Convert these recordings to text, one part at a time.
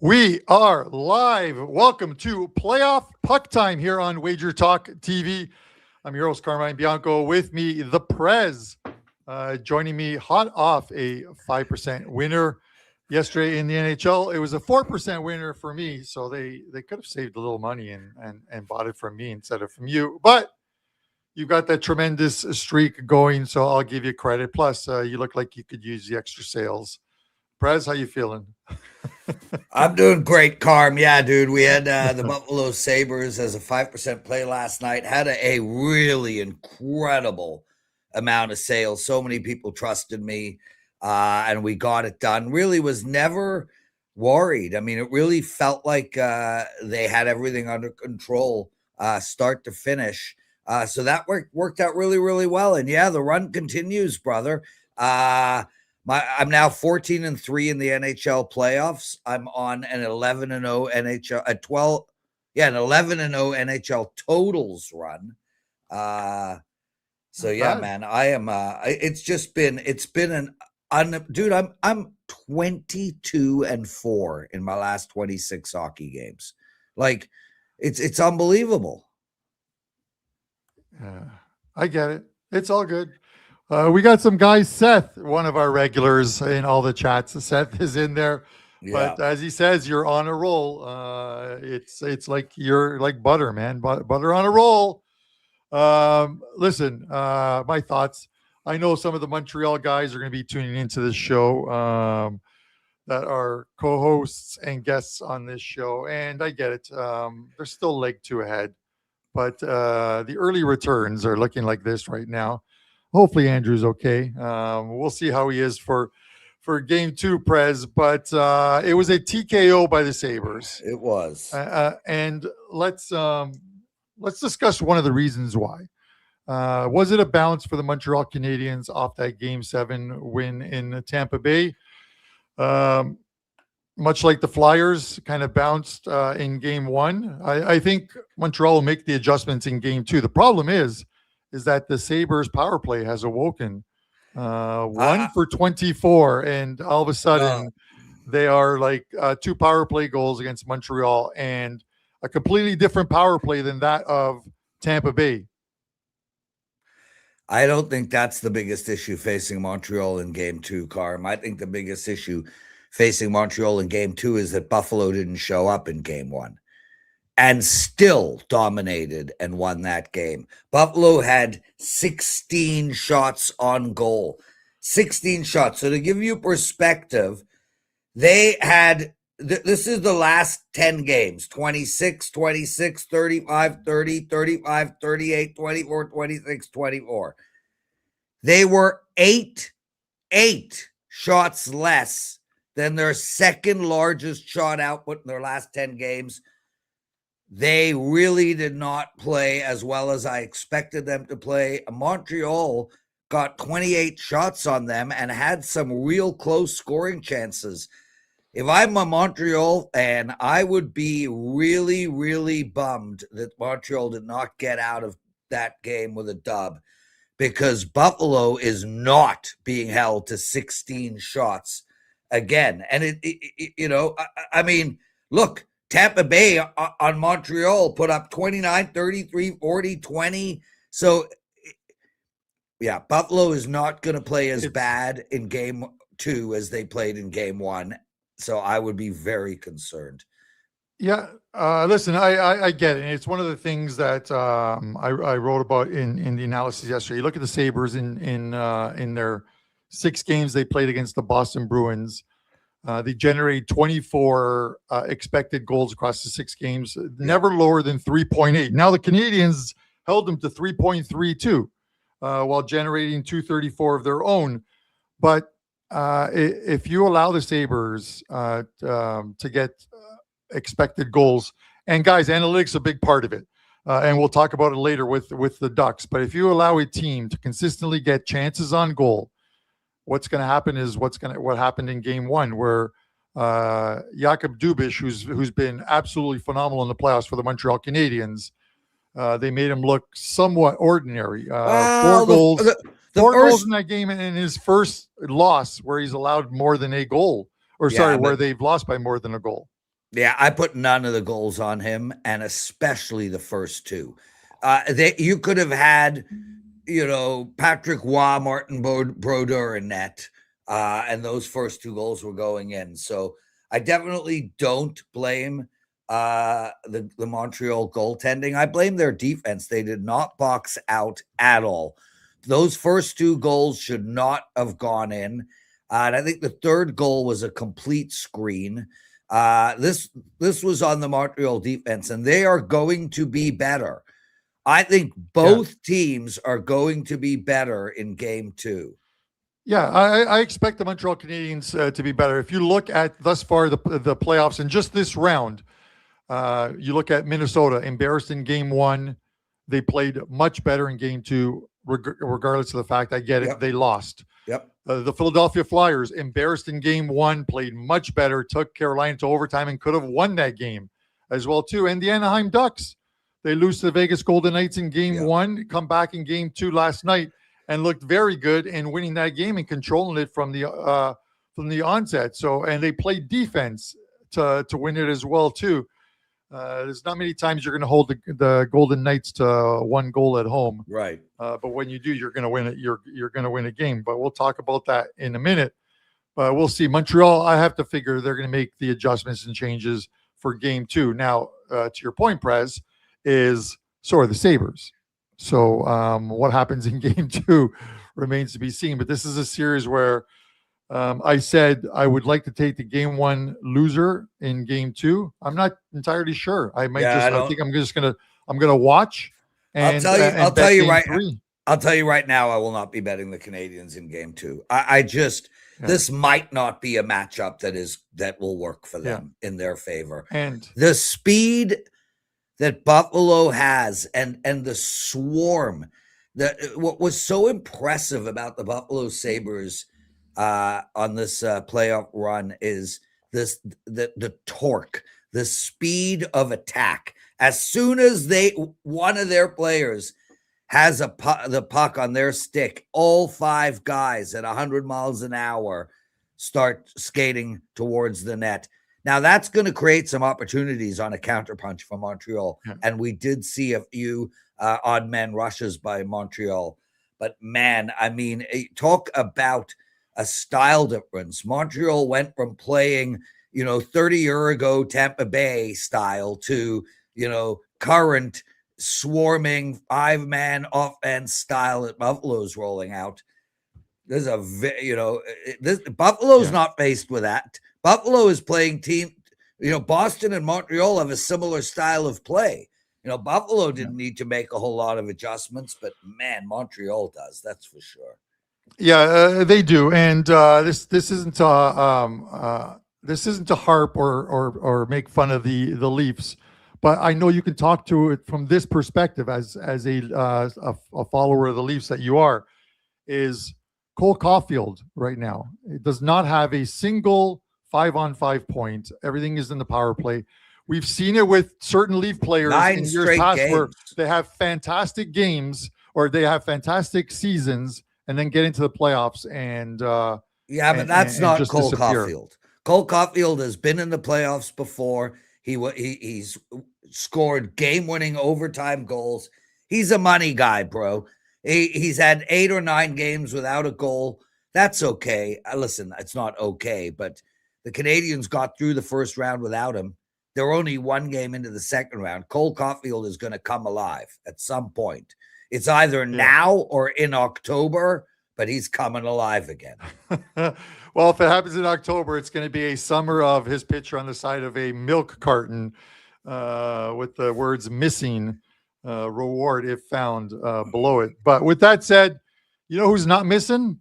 We are live. Welcome to Playoff Puck Time here on WagerTalk TV. I'm your host, Carmine Bianco. With me, the Prez, joining me hot off a 5% winner yesterday in the NHL. It was a 4% winner for me, so they could have saved a little money and bought it from me instead of from you. But you got that tremendous streak going, so I'll give you credit. Plus, you look like you could use the extra sales. Prez, how you feeling? I'm doing great, Carm. Yeah, dude. We had the Buffalo Sabres as a 5% play last night. Had a really incredible amount of sales. So many people trusted me, and we got it done. Really was never worried. I mean, it really felt like they had everything under control, start to finish. So that worked out really, really well. And yeah, the run continues, brother. I'm now 14-3 in the NHL playoffs. I'm on an 11-0 NHL at 12, an 11-0 NHL totals run. So yeah, man, I am. It's been dude. I'm 22-4 in my last 26 hockey games. Like, it's unbelievable. Yeah, I get it. It's all good. We got some guys. Seth, one of our regulars in all the chats. Seth is in there, but as he says, you're on a roll. It's like you're like butter, man. Butter on a roll. Listen, my thoughts. I know some of the Montreal guys are going to be tuning into this show. That are co-hosts and guests on this show, and I get it. There's still leg two ahead, but the early returns are looking like this right now. Hopefully Andrew's okay. We'll see how he is for game two, Prez. But it was a TKO by the Sabres. It was, and let's discuss one of the reasons why. Was it a bounce for the Montreal Canadiens off that Game 7 win in Tampa Bay? Much like the Flyers kind of bounced in Game 1. I think Montreal will make the adjustments in Game 2. The problem is that the Sabres power play has awoken. 1 for 24, and all of a sudden they are like 2 power play goals against Montreal and a completely different power play than that of Tampa Bay. I don't think that's the biggest issue facing Montreal in Game 2, Carm. I think the biggest issue facing Montreal in Game 2 is that Buffalo didn't show up in Game 1. And still dominated and won that game. Buffalo had 16 shots on goal. 16 shots. So to give you perspective, they had, this is the last 10 games, 26, 26, 35, 30, 35, 38, 24, 26, 24. They were eight shots less than their second largest shot output in their last 10 games. They really did not play as well as I expected them to play. Montreal got 28 shots on them and had some real close scoring chances. If I'm a Montreal fan, I would be really, really bummed that Montreal did not get out of that game with a dub, because Buffalo is not being held to 16 shots again. And I mean, look, Tampa Bay on Montreal put up 29, 33, 40, 20. So, yeah, Buffalo is not going to play as bad in Game 2 as they played in Game 1. So I would be very concerned. Yeah, listen, I get it. It's one of the things that I wrote about in the analysis yesterday. You look at the Sabres in their 6 games they played against the Boston Bruins. They generated 24 expected goals across the 6 games, never lower than 3.8. Now the Canadiens held them to 3.32 while generating 234 of their own. But if you allow the Sabres to get expected goals, and guys, analytics is a big part of it, and we'll talk about it later with the Ducks. But if you allow a team to consistently get chances on goal, what's going to happen is what happened in Game 1, where Jakub Dubiš, who's been absolutely phenomenal in the playoffs for the Montreal Canadiens, they made him look somewhat ordinary. 4 goals, four goals in that game, and in his first loss, where he's allowed more than a goal, where they've lost by more than a goal. Yeah, I put none of the goals on him, and especially the first two. You could have had, Patrick Waugh, Martin Brodeur in net, and those first two goals were going in. So I definitely don't blame the Montreal goaltending. I blame their defense. They did not box out at all. Those first two goals should not have gone in. And I think the third goal was a complete screen. This was on the Montreal defense, and they are going to be better. I think both teams are going to be better in game two. Yeah, I expect the Montreal Canadiens to be better. If you look at thus far the playoffs and just this round, you look at Minnesota, embarrassed in game one. They played much better in game two, regardless of the fact, I get it, they lost. Yep. The Philadelphia Flyers, embarrassed in game one, played much better, took Carolina to overtime and could have won that game as well, too. And the Anaheim Ducks, they lose to the Vegas Golden Knights in game one, come back in game two last night and looked very good in winning that game and controlling it from the onset. So, and they played defense to win it as well, too. There's not many times you're going to hold the Golden Knights to one goal at home, right? But when you do, you're going to win it. You're going to win a game. But we'll talk about that in a minute. But we'll see. Montreal, I have to figure they're going to make the adjustments and changes for game two. Now, to your point, Prez, is so are the Sabres. So what happens in game two remains to be seen. But this is a series where I said I would like to take the game one loser in game two. I'm not entirely sure. I might I think I'm gonna watch. And, I'll tell you right now, I will not be betting the Canadiens in game two. This might not be a matchup that will work for them in their favor. And the speed that Buffalo has and the swarm, what was so impressive about the Buffalo Sabres on this playoff run is the torque, the speed of attack. As soon as one of their players has the puck on their stick, all five guys at 100 miles an hour start skating towards the net. Now that's going to create some opportunities on a counterpunch for Montreal, and we did see a few odd man rushes by Montreal. But man, I mean, talk about a style difference. Montreal went from playing, 30-year ago Tampa Bay style to, current swarming 5-man offense style that Buffalo's rolling out. There's Buffalo's not faced with that. Buffalo is playing team, Boston and Montreal have a similar style of play. Buffalo didn't need to make a whole lot of adjustments, but man, Montreal does. That's for sure. Yeah, they do, and this isn't to harp or make fun of the Leafs, but I know you can talk to it from this perspective as a follower of the Leafs that you are. Is Cole Caulfield right now? It does not have a single 5-on-5 point. Everything is in the power play. We've seen it with certain Leaf players in years past where they have fantastic games or they have fantastic seasons and then get into the playoffs but that's not Cole Caulfield. Cole Caulfield has been in the playoffs before. He's scored game-winning overtime goals. He's a money guy, bro. He's had 8 or 9 games without a goal. That's okay. Listen, it's not okay, but the Canadiens got through the first round without him. They're only one game into the second round. Cole Caulfield is going to come alive at some point. It's either now or in October, but he's coming alive again. Well, if it happens in October, it's going to be a summer of his picture on the side of a milk carton with the words missing, reward if found below it. But with that said, you know who's not missing?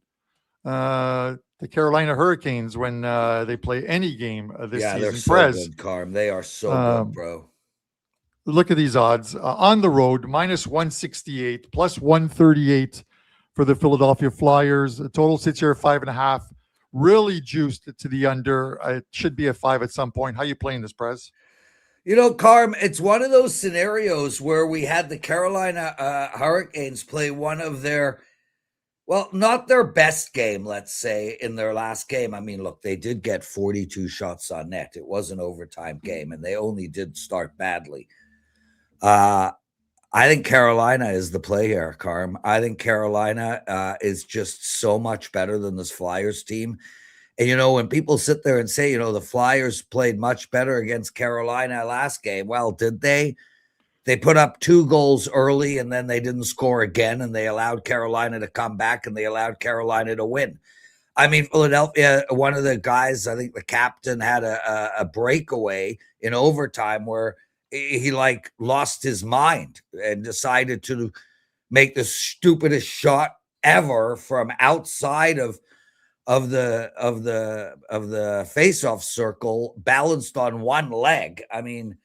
The Carolina Hurricanes when they play any game this season. They're so good, Carm. They are so good, bro. Look at these odds. On the road, -168, +138 for the Philadelphia Flyers. The total sits here at 5.5. Really juiced to the under. It should be a 5 at some point. How you playing this, Prez? Carm, it's one of those scenarios where we had the Carolina Hurricanes play one of their Well, not their best game, let's say, in their last game. I mean, look, they did get 42 shots on net. It was an overtime game, and they only did start badly. I think Carolina is the play here, Carm. I think Carolina is just so much better than this Flyers team. And, when people sit there and say, the Flyers played much better against Carolina last game, well, did they? They put up 2 goals early and then they didn't score again, and they allowed Carolina to come back and they allowed Carolina to win. I mean, Philadelphia, one of the guys, I think the captain, had a breakaway in overtime where he lost his mind and decided to make the stupidest shot ever from outside of the faceoff circle, balanced on one leg. I mean,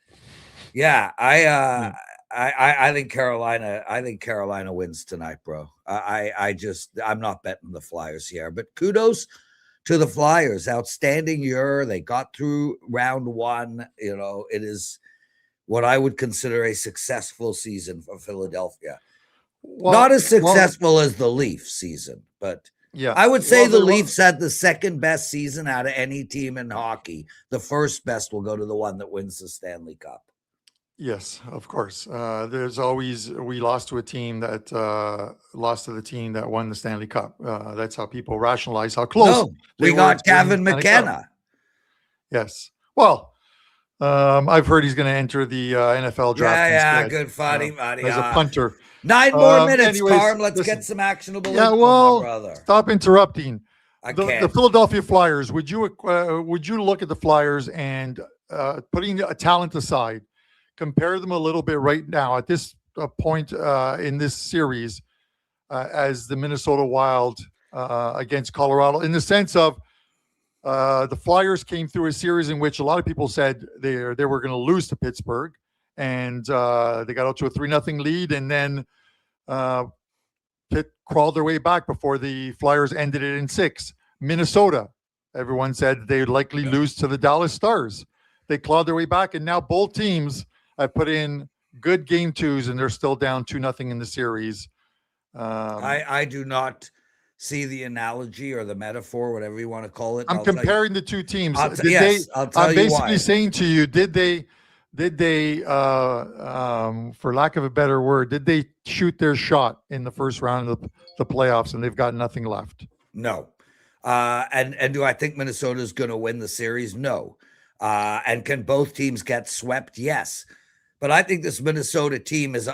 yeah, I think Carolina. I think Carolina wins tonight, bro. I'm not betting the Flyers here, but kudos to the Flyers. Outstanding year. They got through round 1. It is what I would consider a successful season for Philadelphia. Well, not as successful as the Leafs season, but yeah, I would say the Leafs had the second best season out of any team in hockey. The first best will go to the one that wins the Stanley Cup. Yes, of course. We lost to a team that lost to the team that won the Stanley Cup. That's how people rationalize how close. No, we got Kevin McKenna. Yes. Well, I've heard he's going to enter the NFL draft. Yeah, good funny, as a punter. 9 more minutes, Carm. Let's get some actionable. Yeah, well, brother. Stop interrupting. The Philadelphia Flyers. Would you look at the Flyers and putting a talent aside, compare them a little bit right now at this point in this series as the Minnesota Wild against Colorado, in the sense of the Flyers came through a series in which a lot of people said they were going to lose to Pittsburgh, and they got out to a 3-0 lead, and then Pitt crawled their way back before the Flyers ended it in 6. Minnesota, everyone said they would likely lose to the Dallas Stars. They clawed their way back, and now both teams have put in good game 2s, and they're still down 2-0 in the series. I do not see the analogy or the metaphor, whatever you want to call it. I'm comparing the two teams. I'll tell you I'm basically saying to you, did they, for lack of a better word, did they shoot their shot in the first round of the playoffs, and they've got nothing left? No. And do I think Minnesota's going to win the series? No. And can both teams get swept? Yes. But I think this Minnesota team has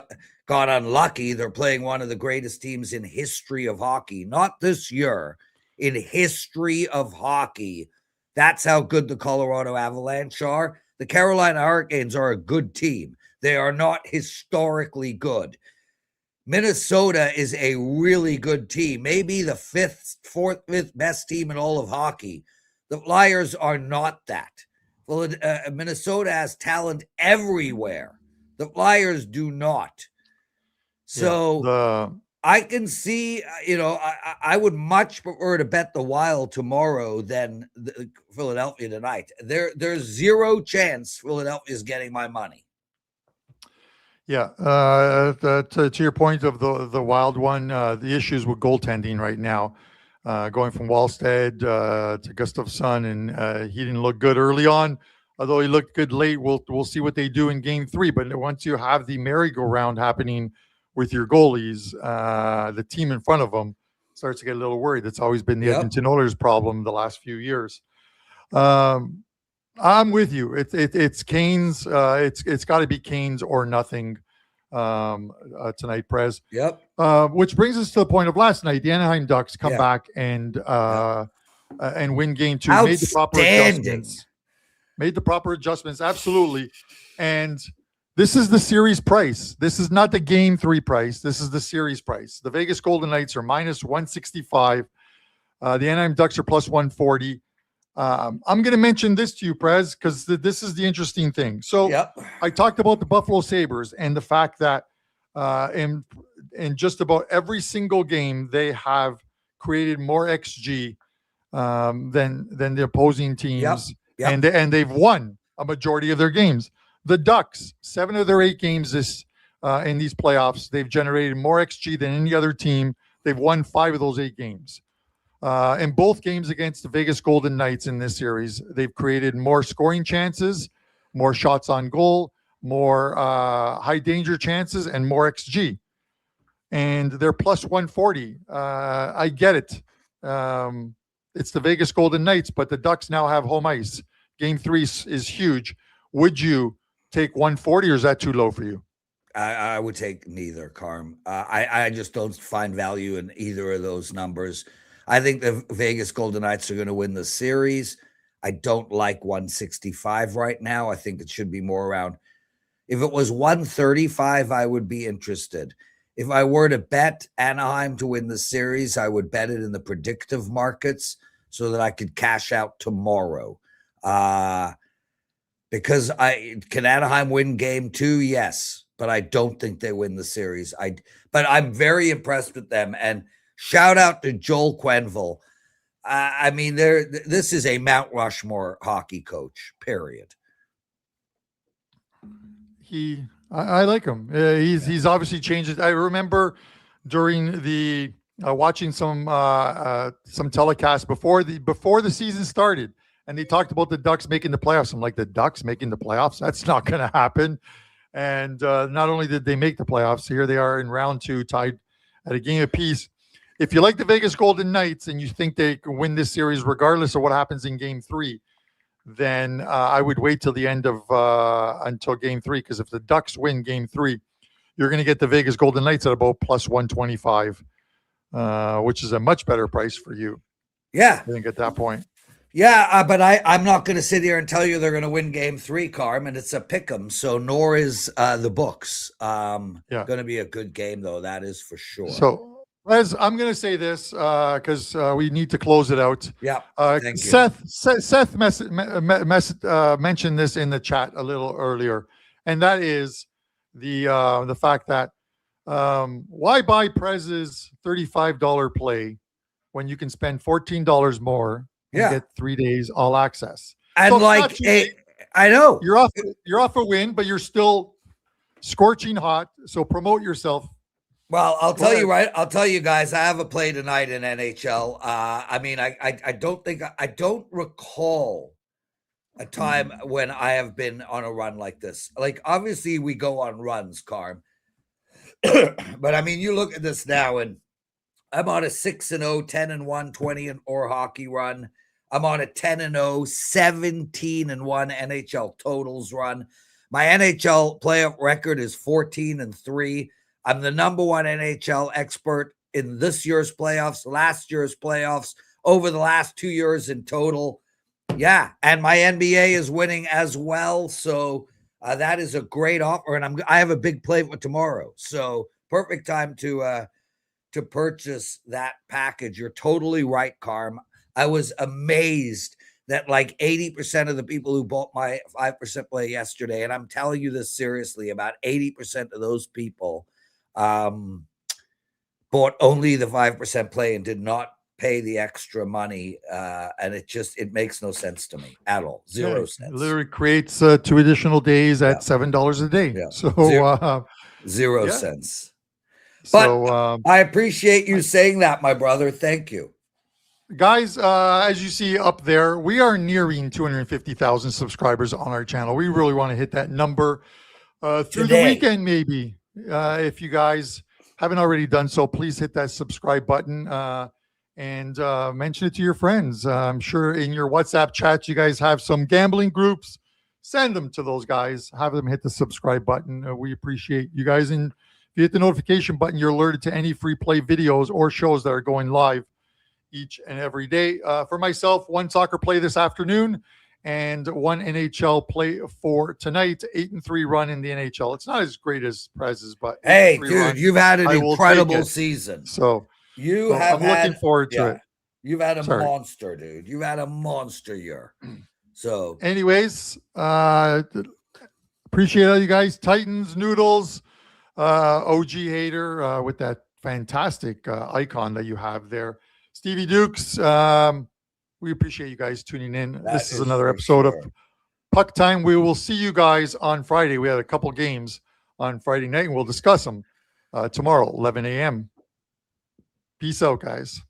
got unlucky. They're playing one of the greatest teams in history of hockey, not this year, in history of hockey. That's how good the Colorado Avalanche are. The Carolina Hurricanes are a good team. They are not historically good. Minnesota is a really good team, maybe the fourth, fifth best team in all of hockey. The Flyers are not that. Well, Minnesota has talent everywhere. The Flyers do not. So I can see, I would much prefer to bet the Wild tomorrow than Philadelphia tonight. There's zero chance Philadelphia is getting my money. Yeah. To your point of the Wild one, the issues with goaltending right now, going from Wallstead to Gustafsson, and he didn't look good early on, although he looked good late. We'll see what they do in game 3. But once you have the merry-go-round happening with your goalies, the team in front of them starts to get a little worried. That's always been the Edmonton Oilers' problem the last few years. I'm with you. It's Canes. It's got to be Canes or nothing tonight, Prez. Yep. Which brings us to the point of last night. The Anaheim Ducks come back and win game 2. Made the proper adjustments. Absolutely. And this is the series price. This is not the game 3 price. This is the series price. The Vegas Golden Knights are minus 165. The Anaheim Ducks are plus 140. I'm going to mention this to you, Prez, because this is the interesting thing. So I talked about the Buffalo Sabres and the fact that in just about every single game, they have created more XG than the opposing teams. And they've won a majority of their games. The Ducks, 7 of their 8 games in these playoffs, they've generated more XG than any other team. They've won 5 of those 8 games. In both games against the Vegas Golden Knights in this series, they've created more scoring chances, more shots on goal, more high danger chances, and more XG. And they're plus 140. I get it. It's the Vegas Golden Knights, but the Ducks now have home ice. Game 3 is huge. Would you take 140, or is that too low for you? I would take neither, Carm. I just don't find value in either of those numbers. I think the Vegas Golden Knights are going to win the series. I don't like 165 right now. I think it should be more around. If it was 135, I would be interested. If I were to bet Anaheim to win the series, I would bet it in the predictive markets so that I could cash out tomorrow. Because can Anaheim win game 2? Yes, but I don't think they win the series. But I'm very impressed with them. And shout out to Joel Quenneville. I mean, this is a Mount Rushmore hockey coach, period. I like him. He's obviously changed it. I remember during the watching some telecast before the season started, and they talked about the Ducks making the playoffs. I'm like, the Ducks making the playoffs? That's not going to happen. And not only did they make the playoffs, here they are in round 2, tied at a game apiece. If you like the Vegas Golden Knights and you think they can win this series regardless of what happens in game 3, then I would wait till the end of until game 3, because if the Ducks win game 3, you're going to get the Vegas Golden Knights at about plus 125, which is a much better price for you. Yeah, I think at that point. Yeah, but I'm not going to sit here and tell you they're going to win game 3, Carm, it's a pick 'em. So nor is the books. Going to be a good game, though. That is for sure. So, Les, I'm going to say this because we need to close it out. Yeah. Thank you. Seth mentioned this in the chat a little earlier, and that is the fact that why buy Prez's $35 play when you can spend $14 more and get 3 days all access? And so I know you're off a win, but you're still scorching hot. So promote yourself. Well, I'll tell you guys, I have a play tonight in NHL. I mean, I don't recall a time when I have been on a run like this. Like, obviously we go on runs, Carm. But I mean, you look at this now, and I'm on a 6-0, 10-1, 20-or hockey run. I'm on a 10-0, 17-1 NHL totals run. My NHL playoff record is 14-3. I'm the number 1 NHL expert in this year's playoffs, last year's playoffs, over the last 2 years in total. Yeah, and my NBA is winning as well. So that is a great offer, and I have a big play for tomorrow. So perfect time to purchase that package. You're totally right, Carm. I was amazed that like 80% of the people who bought my 5% play yesterday, and I'm telling you this seriously, about 80% of those people bought only the 5% play and did not pay the extra money. And it makes no sense to me at all. Zero cents. Literally creates 2 additional days at $7 a day. Yeah. So zero cents. But I appreciate you saying that, my brother. Thank you. Guys, as you see up there, we are nearing 250,000 subscribers on our channel. We really want to hit that number through the weekend, maybe. If you guys haven't already done so, please hit that subscribe button and mention it to your friends. I'm sure in your WhatsApp chats, you guys have some gambling groups. Send them to those guys. Have them hit the subscribe button. We appreciate you guys. And if you hit the notification button, you're alerted to any free play videos or shows that are going live each and every day. For myself, 1 soccer play this afternoon and 1 NHL play for tonight. 8-3 run in the NHL. It's not as great as Prez's, but hey, dude, you've had an incredible season. So I'm looking forward to it. You've had a monster, dude. You've had a monster year. So, anyways, appreciate all you guys. Titans, Noodles, OG Hater with that fantastic icon that you have there. Stevie Dukes, we appreciate you guys tuning in. This is another episode of Puck Time. We will see you guys on Friday. We had a couple games on Friday night, and we'll discuss them tomorrow, 11 a.m. Peace out, guys.